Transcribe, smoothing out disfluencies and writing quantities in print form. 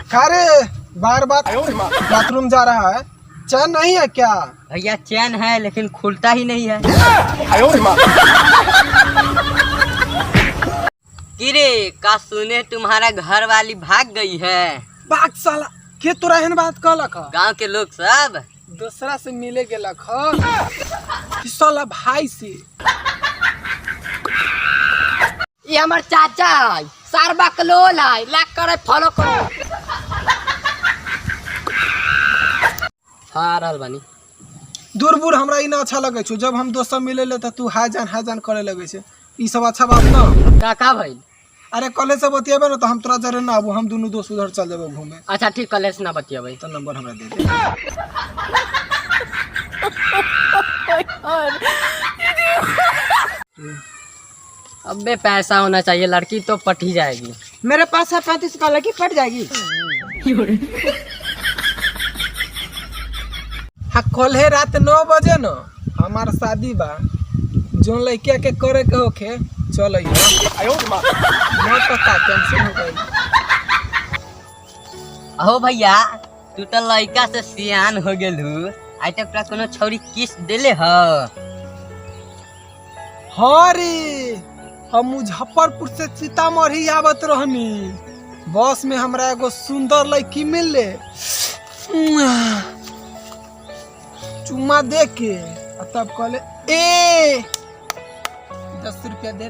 अरे बार बार बाथरूम जा रहा है, चैन नहीं है क्या? भैया चैन है लेकिन खुलता ही नहीं है। किरे का सुने तुम्हारा घर वाली भाग गई है। बात साला के तोरा एहन बात कहलक? गांव के लोग सब दूसरा से मिले गेलक कि साला भाई से। ये हमार चाचा है, सारबा कलोल है, लाख करे फॉलो करो। हाँ रहल बानी। दूर बूढ़ हमरा ई ना अच्छा लगे छो, जब हम दोस्त मिले ले तो तू हाय जान करे लगे छे, ई सब अच्छा बात ना। का भाई? अरे कॉलेज से बतियाबे ना तो हम तोरा जरे ना आबू, हम दोनों दोस्त उधर चल जाबे घूमे। अच्छा ठीक, कॉलेज ना बतिया भाई। तो नंबर हमरा दे दे। अबे पैसा होना चाहिए, लड़की तो पट ही जाएगी। मेरे पास है 35 का, लड़की पट जाएगी। हाँ कल है रात 9 बजे न हमार शादी बा, जो लड़किया के करे के होखे चल टेंशन हो गई। अहो भैया तू तो लड़का से सियान हो गेलू, आज तक तोरा कोनो छौरी किस देले ह? हाँ रे, हम मुजफ्फरपुर से सीतामढ़ी आवत रहनी, बस में हमरा एगो सुंदर लड़की मिलले, चुम्मा दे के तब कहले ए 10 रुपया दे।